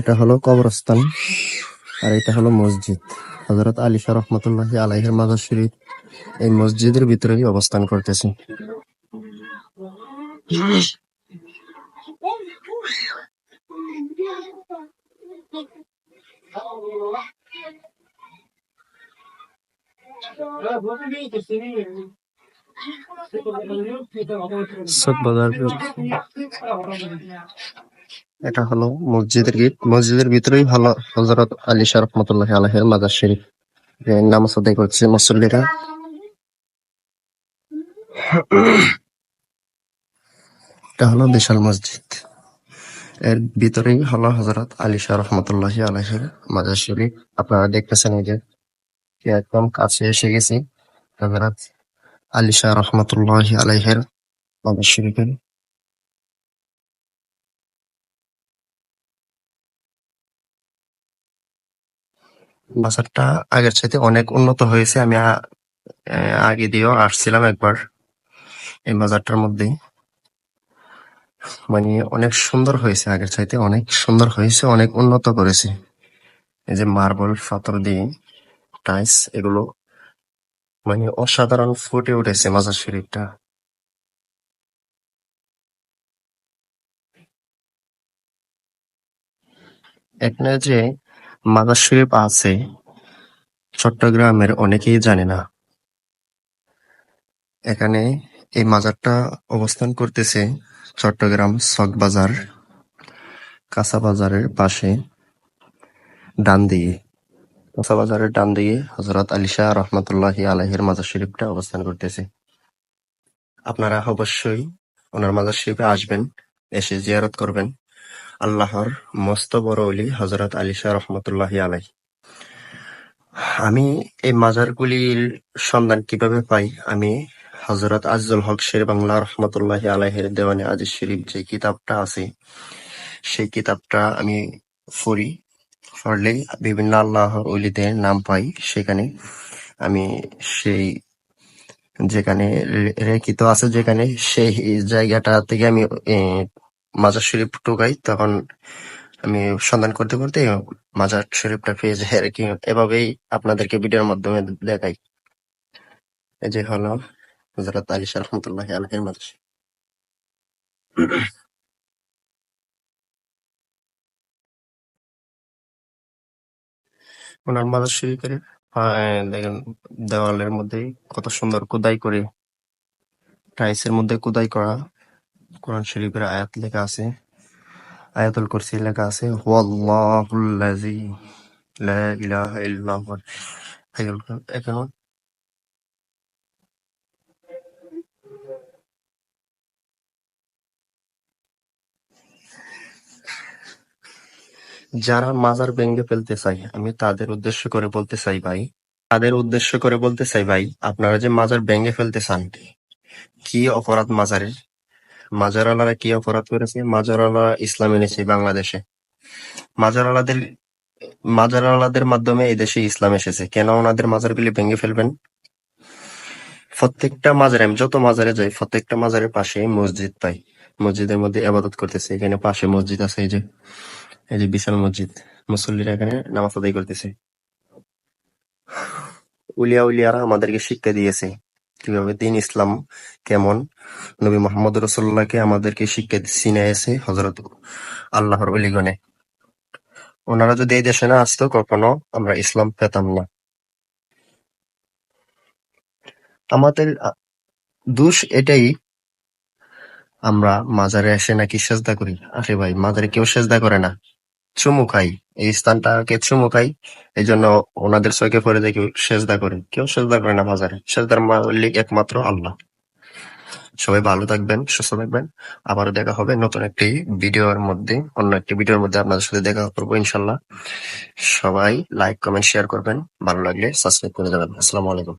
এটা হলো কবরস্থান আর এটা হলো মসজিদ। হযরত আলী শাহ রহমাতুল্লাহি আলাইহির মাজার শরীফ এই মসজিদের ভিতরেই অবস্থান করতেছে। এটা হলো মসজিদের গেট। মসজিদের ভিতরেই হলো হযরত আলী শাহ রহমাতুল্লাহি আলাইহির মাজার শরীফ। নামাজ আদায় করছে মুসল্লিরা। এটা হলো বিশাল মসজিদ। এর ভিতরেই হলো হযরত আলী শাহ রহমাতুল্লাহি আলাইহির মাজার শরীফ। আপনারা দেখতেছেন এই যে একদম কাছে এসে গেছি হযরত আলী শাহ রহমাতুল্লাহি আলাইহির মাজার শরীফের। বাজারটা আগের চাইতে অনেক উন্নত হয়েছে। আমি আগে দিয়েও আসছিলাম একবার এই বাজারটার মধ্যে। মানে অনেক সুন্দর হয়েছে, আগের চাইতে অনেক সুন্দর হয়েছে, অনেক উন্নত করেছে। এই যে মার্বেল পাথর দিয়ে টাইলস, এগুলো মানে অসাধারণ ফুটে উঠেছে মাজার শরীফটা। এখানে যে মাজার শরীফ আছে চট্টগ্রামের অনেকেই জানে না। এখানে এই মাজারটা অবস্থান করতেছে চট্টগ্রাম চকবাজার কাঁচা বাজারের পাশে ডান দিকে। কাঁচা বাজারের ডান দিকে হযরত আলী শাহ রহমাতুল্লাহি আলাইহির মাজার শরীফটা অবস্থান করতেছে। আপনারা অবশ্যই ওনার মাজার শরীফে আসবেন, এসে জিয়ারত করবেন। আল্লাহর মস্ত বড় ওলি হযরত আলী শাহ রহমাতুল্লাহি আলাইহি। আমি এই মাজারগুলির সন্ধান কিভাবে পাই? আমি হযরত আজিজুল হক শের বাংলা রহমাতুল্লাহি আলাইহির দেওয়ানে আজিজ শরীফ যে কিতাবটা আছে, সেই কিতাবটা আমি পড়ি। পড়লেই বিভিন্ন আল্লাহর ওলিদের নাম পাই। সেখানে আমি সেই যেখানে রেখিত আছে, যেখানে সেই জায়গাটা থেকে আমি মাজার শরীফ ঢুকাই, তখন আমি সন্ধান করতে করতে মাজার শরীফটা পেয়ে যাই আর কি। এভাবেই আপনাদেরকে ভিডিওর মাধ্যমে দেখাই। এই যে হলো হযরত আলী শাহ রহমাতুল্লাহি আলাইহির মাজার শরীফ। ওনার মাজার শরীফের দেখেন দেওয়ালের মধ্যে কত সুন্দর খোদাই করে, টাইলসের মধ্যে খোদাই করা কোরআন শরীফের আয়াত লেখা আছে। আয়াতুল কুরসি লেখা আছে, হুয়াল্লাহুল্লাযী লা ইলাহা ইল্লা হুয়াল হাইয়ুল কাইয়্যুম। এখন যারা মাজার ভেঙে ফেলতে চায়, আমি তাদের উদ্দেশ্য করে বলতে চাই ভাই, আপনারা যে মাজার ভেঙে ফেলতে চান, কি অপরাধ মাজারের? মাজারওয়ালারা কি অপরাধ করেছে? মাজারওয়ালারা ইসলাম এনেছে বাংলাদেশে। মাজারওয়ালাদের মাজারওয়ালাদের মাধ্যমে এই দেশে ইসলাম এসেছে। কেন ওনাদের মাজারগুলি ভেঙে ফেলবেন? প্রত্যেকটা মাজারে, আমি যত মাজারে যাই, প্রত্যেকটা মাজারের পাশে মসজিদ পাই। মসজিদের মধ্যে ইবাদত করতেছে। এখানে পাশে মসজিদ আছে, এই যে বিশাল মসজিদ। মুসল্লিরা এখানে নামাজ আদায় করতেছে। উলিয়ারা আমাদেরকে শিক্ষা দিয়েছে কিভাবে দিন ইসলাম কেমন। নবী মুহাম্মদ রাসূলুল্লাহকে আমাদেরকে শিক্ষা ছিনিয়েছে হযরত আল্লাহর ওলিগণে। ওনারা যদি এই দেশে না আসতো, কখনো আমরা ইসলাম পেতাম না। আমাদের দোষ এটাই, আমরা মাজারে এসে নাকি সেজদা করি। আরে ভাই, মাজারে কেউ সেজদা করে না, চুমু খাই। এই স্থানটাকে চুমু খাই, এই জন্য ওনাদের চোখে পড়ে দেখি সেজদা করে। কেউ সেজদা করে না মাজারে। সেজদার মালিক একমাত্র আল্লাহ। সবাই ভালো থাকবেন, সুস্থ থাকবেন। আবারও দেখা হবে নতুন একটি ভিডিওর মধ্যে, অন্য একটি ভিডিওর মধ্যে আপনাদের সাথে দেখা করবো ইনশাল্লাহ। সবাই লাইক, কমেন্ট, শেয়ার করবেন। ভালো লাগলে সাবস্ক্রাইব করে দেবেন। আসসালামু আলাইকুম।